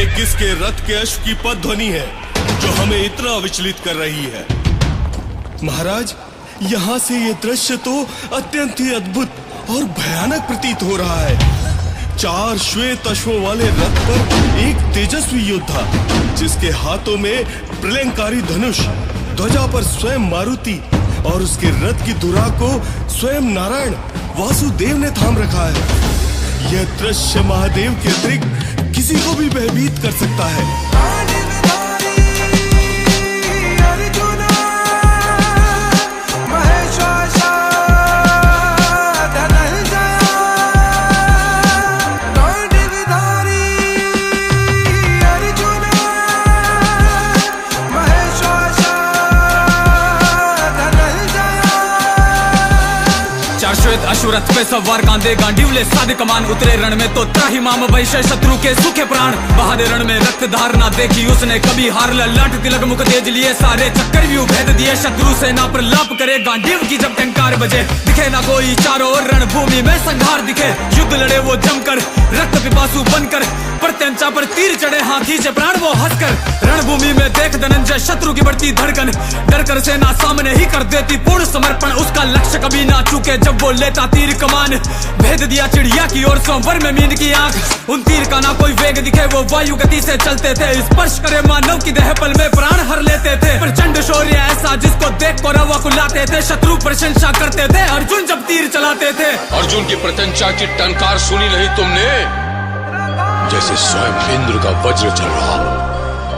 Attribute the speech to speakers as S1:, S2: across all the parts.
S1: किसके रथ के अश्व की पद ध्वनि है जो हमें इतना विचलित कर रही है? महाराज, यहाँ से ये दृश्य तो अत्यंत ही अद्भुत और भयानक प्रतीत हो रहा है। 4 श्वेत अश्वों वाले रथ पर एक तेजस्वी योद्धा, जिसके हाथों में प्रलयंकारी धनुष, ध्वजा पर स्वयं मारुति और उसके रथ की धुरा को स्वयं नारायण वासुदेव ने थाम रखा है। यह दृश्य महादेव के अतिरिक्त किसी को भी भयभीत कर सकता है।
S2: अशुरथ पे सवार कांधे गांडीवले साधे कमान, उतरे रण में तो त्राही माम वैश्य शत्रु के सूखे प्राण। बहादे रण में रक्त धारना देखी उसने कभी हार, ललाट तिलक मुख तेज लिए सारे चक्कर व्यू भेद दिए। शत्रु सेना पर लाप करे गांडीव की जब टंकार बजे, दिखे ना कोई चारों ओर रणभूमि में संघार दिखे। युद्ध लड़े वो जमकर रक्त पिपासु बनकर, प्रत्यंचा पर तीर चढ़े हाथी से प्राण वो हंसकर। रणभूमि में देख धनंजय शत्रु की बढ़ती धड़कन, डर कर सेना सामने ही कर देती पूर्ण समर्पण। उसका लक्ष्य कभी ना चूके जब वो लेता तीर कमान, भेद दिया चिड़िया की ओर सोमवार में मीन की आंख। उन तीर का ना कोई वेग दिखे, वो वायु गति से चलते थे। स्पर्श करे मानव की देह पल में प्राण हर लेते थे। प्रचंड शौर्य ऐसा जिसको देख कर रवा कुलाते थे, शत्रु प्रशंसा करते थे अर्जुन जब तीर चलाते थे।
S3: अर्जुन की प्रत्यंचा की टंकार सुनी नहीं तुमने? जैसे स्वयं इंद्र का वज्र चल रहा हो,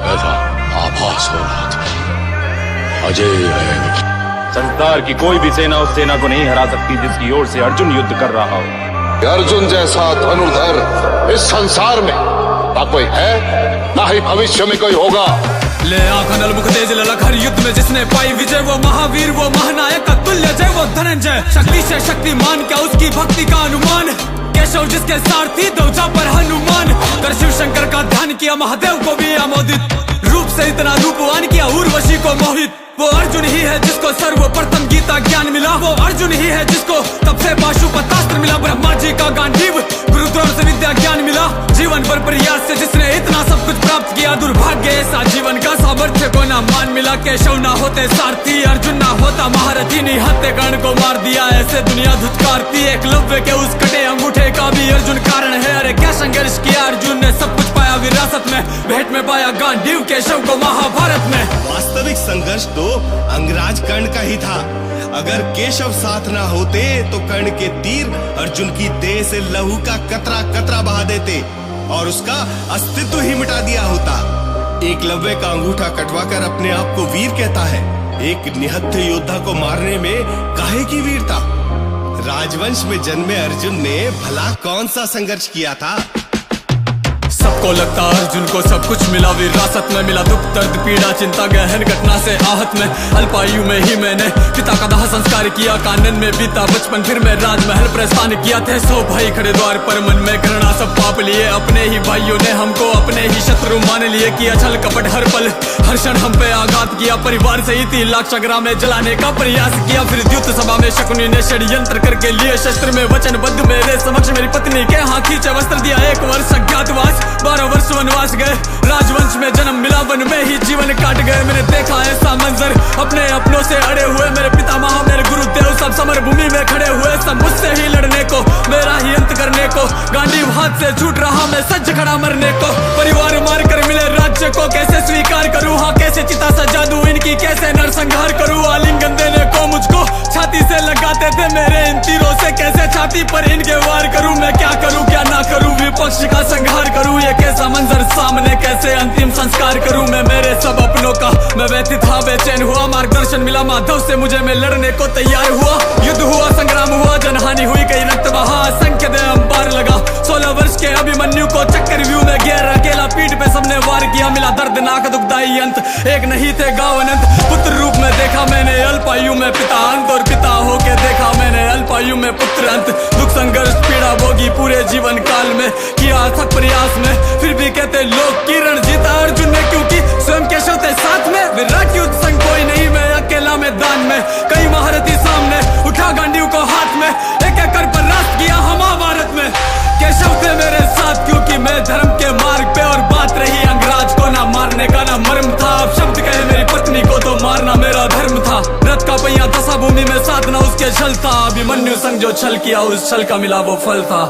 S3: ऐसा आभास हो रहा था। अजय है।
S4: संसार की कोई भी सेना उस सेना को नहीं हरा सकती जिसकी ओर से अर्जुन युद्ध कर रहा हो।
S3: अर्जुन जैसा धनुर्धर इस संसार में ना कोई है, ना ही भविष्य में कोई होगा।
S2: ले आखनल मुख तेज ललक, हर युद्ध में जिसने पाई विजय, वो महावीर वो महानायक अतुल्य जय वो धनंजय। शक्ति से शक्तिमान क्या उसकी भक्ति का अनुमान, केशव जिसके सारथी ध्वजा पर हनुमान। कर शिव शंकर का ध्यान किया महादेव को भी आमोदित, रूप से इतना रूपवान किया उर्वशी को मोहित। वो अर्जुन ही है जिसको सर्वप्रथम गीता ज्ञान मिला, वो अर्जुन ही है जिसको तब से पाशुपतास्त्र मिला। ब्रह्मा जी का गांडीव गुरुद्रोण से विद्या ज्ञान मिला, जीवन पर प्रयास से जिसने इतना सब कुछ प्राप्त किया। दुर्भाग्य ऐसा जीवन का सामर्थ्य को ना मान मिला, केशव ना होते सारथी, अर्जुन ना होता महारथी। निहत्थे कर्ण को मार दिया ऐसे दुनिया धुतकारती, एकलव्य के उस कटे अंगूठे का भी अर्जुन कारण है। अरे क्या संघर्ष किया अर्जुन ने, सब कुछ पाया विरासत में, भेंट में पाया गांडीव केशव को महाभारत में।
S1: वास्तविक संघर्ष तो अंगराज कर्ण का ही था। अगर केशव साथ ना होते तो कर्ण के तीर अर्जुन की देह से लहू का कतरा कतरा बहा देते और उसका अस्तित्व ही मिटा दिया होता। एकलव्य का अंगूठा कटवाकर अपने आप को वीर कहता है। एक निहत्थे योद्धा को मारने में काहे की वीरता? राजवंश में जन्मे अर्जुन ने भला कौन सा संघर्ष किया था?
S2: सबको लगता अर्जुन को सब कुछ मिला, विरासत में मिला दुख दर्द पीड़ा चिंता गहन घटना से आहत में। अल्पायु में ही मैंने पिता का दाह संस्कार किया, कानन में बीता बचपन फिर मैं राजमहल प्रस्थान किया। थे 100 भाई खड़े द्वार पर, मन में घृणा सब पाप लिए। अपने ही भाइयों ने हमको अपने ही शत्रु मान लिए, किया छल कपट हर पल हर क्षण हम पे आघात किया। परिवार से ही 3 लाख सगरा में जलाने का प्रयास किया। फिर युद्ध सभा में शकुनी ने षड्यंत्र करके लिए शस्त्र में वचनबद्ध मेरे समक्ष मेरी पत्नी के हाथ खींचे वस्त्र दिया। 1 वर्ष अज्ञातवास 12 वर्ष वनवास गए, राजवंश में जन्म मिला, वन में ही जीवन काट गए। मैंने देखा ऐसा मंजर, अपने अपनों से अड़े हुए मेरे पितामह मेरे गुरुदेव सब समर भूमि में खड़े हुए, सब मुझसे ही लड़ने को, मेरा ही अंत करने को। गांडीव हाथ से छूट रहा मैं सज्ज खड़ा मरने को। परिवार मार कर मिले राज्य को कैसे स्वीकार करूँ, हाँ कैसे चिता सजा दूं इनकी, कैसे नरसंहार करूँ। आलिंगन देने को मुझको छाती से लगाते थे मेरे इन तीरों से, कैसे छाती पर इनके वार करूँ। मैं क्या करूँ क्या ना करूँ, विपक्ष का संहार करूँ। ये कैसा मंजर सामने, कैसे अंतिम संस्कार करूं मैं मेरे सब अपनों का। मैं व्यथित था बेचैन हुआ, मार्गदर्शन मिला माधव से मुझे, मैं लड़ने को तैयार हुआ। युद्ध हुआ संग्राम हुआ, जनहानि हुई कई रक्त बहा, असंख्य दे अंबार लगा। 16 वर्ष के अभिमन्यु को चक्कर व्यू में घेर अकेला, पीठ पे सबने वार किया। मिला दर्दनाक दुखदाई अंत, एक नहीं थे गाँव अनंत। पुत्र रूप में देखा मैंने अल्पायु में पिता अंत, और पिता होके देखा मैंने अल्पायु में पुत्र अंत। दुख संघर्ष पीड़ा भोगी पूरे जीवन काल में, किया अथक प्रयास में, फिर भी कहते लोग किरण जीता अर्जुन ने, क्योंकि स्वयं केशव थे साथ में। विराट युद्ध संग कोई नहीं, मैं अकेला मैदान में, कई महारथी सामने, उठा गांडीव को हाथ में, एक एक कर परास्त किया हम महाभारत में। केशव थे मेरे साथ क्योंकि मैं धर्म के मार्ग पे, और बात रही अभिमन्यु संग जो छल किया उस छल का मिला वो फल था।